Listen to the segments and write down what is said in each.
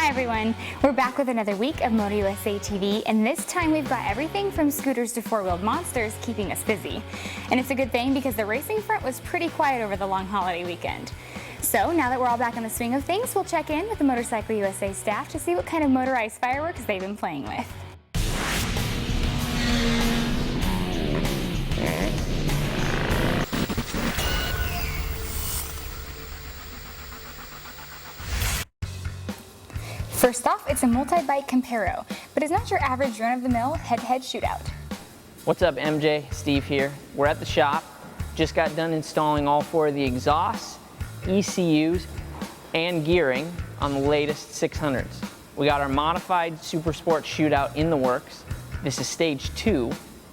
Hi everyone, we're back with another week of MotoUSA TV, and this time we've got everything from scooters to four-wheeled monsters keeping us busy. And it's a good thing because the racing front was pretty quiet over the long holiday weekend. So now that we're all back in the swing of things, we'll check in with the Motorcycle USA staff to see what kind of motorized fireworks they've been playing with. First off, it's a multi-bike comparo, but it's not your average run-of-the-mill head-to-head shootout. What's up, MJ? Steve here. We're at the shop. Just got done installing all four of the exhausts, ECUs, and gearing on the latest 600s. We got our modified Supersport Shootout in the works. This is stage 2,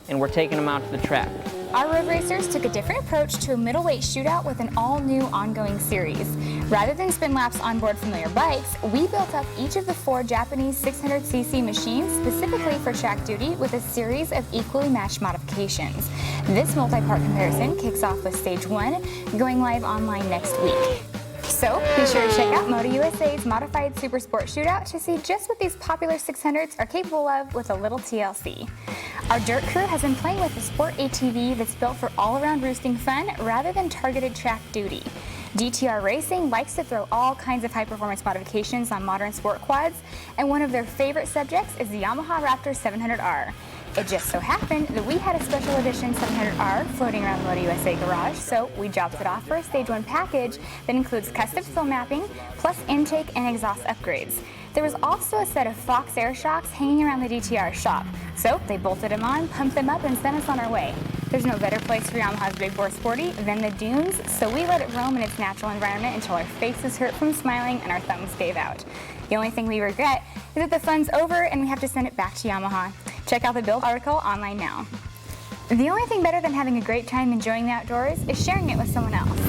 and we're taking them out to the track. Our road racers took a different approach to a middleweight shootout with an all-new ongoing series. Rather than spin laps on board familiar bikes, we built up each of the 4 Japanese 600cc machines specifically for track duty with a series of equally matched modifications. This multi-part comparison kicks off with stage 1, going live online next week. So be sure to check out MotoUSA's modified Supersport Shootout to see just what these popular 600s are capable of with a little TLC. Our dirt crew has been playing with a sport ATV that's built for all-around roosting fun rather than targeted track duty. DTR Racing likes to throw all kinds of high-performance modifications on modern sport quads, and one of their favorite subjects is the Yamaha Raptor 700R. It just so happened that we had a special edition 700R floating around the MotoUSA garage, so we dropped it off for a stage 1 package that includes custom film mapping, plus intake and exhaust upgrades. There was also a set of Fox air shocks hanging around the DTR shop, so they bolted them on, pumped them up, and sent us on our way. There's no better place for Yamaha's Big Bore Sporty than the dunes, so we let it roam in its natural environment until our faces hurt from smiling and our thumbs gave out. The only thing we regret is that the fun's over and we have to send it back to Yamaha. Check out the build article online now. The only thing better than having a great time enjoying the outdoors is sharing it with someone else.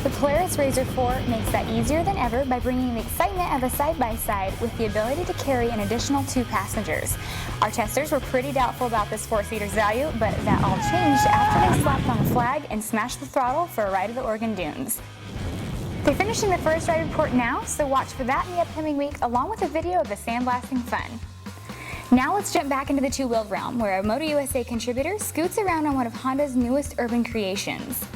The Polaris RZR4 makes that easier than ever by bringing the excitement of a side-by-side with the ability to carry an additional 2 passengers. Our testers were pretty doubtful about this 4-seater's value, but that all changed after they slapped on a flag and smashed the throttle for a ride to the Oregon dunes. They're finishing the first ride report now, so watch for that in the upcoming week, along with a video of the sandblasting fun. Now let's jump back into the two-wheeled realm, where a MotoUSA contributor scoots around on one of Honda's newest urban creations.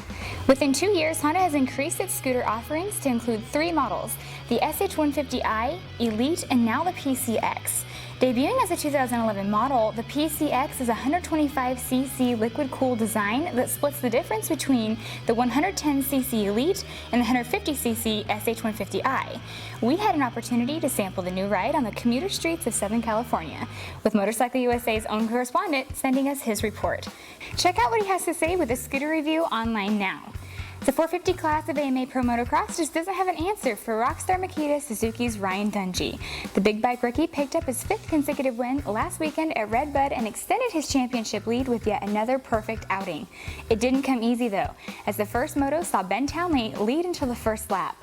Within 2 years, Honda has increased its scooter offerings to include 3 models, the SH150i, Elite, and now the PSCX. Debuting as a 2011 model, the PSCX is a 125cc liquid-cooled design that splits the difference between the 110cc Elite and the 150cc SH150i. We had an opportunity to sample the new ride on the commuter streets of Southern California, with Motorcycle USA's own correspondent sending us his report. Check out what he has to say with a scooter review online now. The 450 class of AMA Pro Motocross just doesn't have an answer for Rockstar Makita Suzuki's Ryan Dungey. The big bike rookie picked up his 5th consecutive win last weekend at Redbud and extended his championship lead with yet another perfect outing. It didn't come easy though, as the first moto saw Ben Townley lead until the first lap.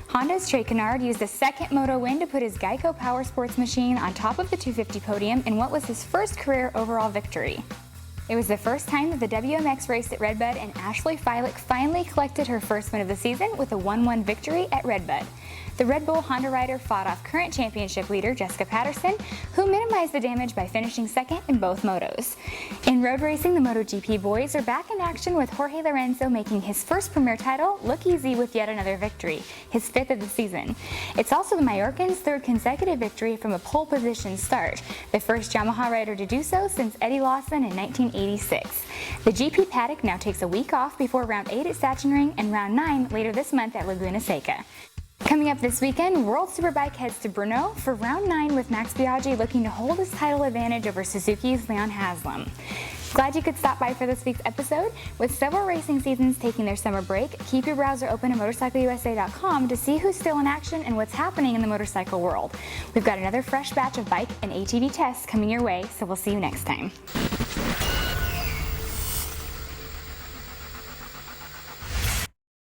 Honda's Trey Canard used a second moto win to put his Geico Power Sports machine on top of the 250 podium in what was his first career overall victory. It was the first time that the WMX raced at Redbud, and Ashley Filick finally collected her first win of the season with a 1-1 victory at Redbud. The Red Bull Honda rider fought off current championship leader Jessica Patterson, who minimized the damage by finishing second in both motos. In road racing, the MotoGP boys are back in action with Jorge Lorenzo making his first premier title look easy with yet another victory, his 5th of the season. It's also the Mallorcans' 3rd consecutive victory from a pole position start, the first Yamaha rider to do so since Eddie Lawson in 1986. The GP paddock now takes a week off before round 8 at Sachsenring and round 9 later this month at Laguna Seca. Coming up this weekend, World Superbike heads to Brno for round 9 with Max Biaggi looking to hold his title advantage over Suzuki's Leon Haslam. Glad you could stop by for this week's episode. With several racing seasons taking their summer break, keep your browser open at MotorcycleUSA.com to see who's still in action and what's happening in the motorcycle world. We've got another fresh batch of bike and ATV tests coming your way, so we'll see you next time.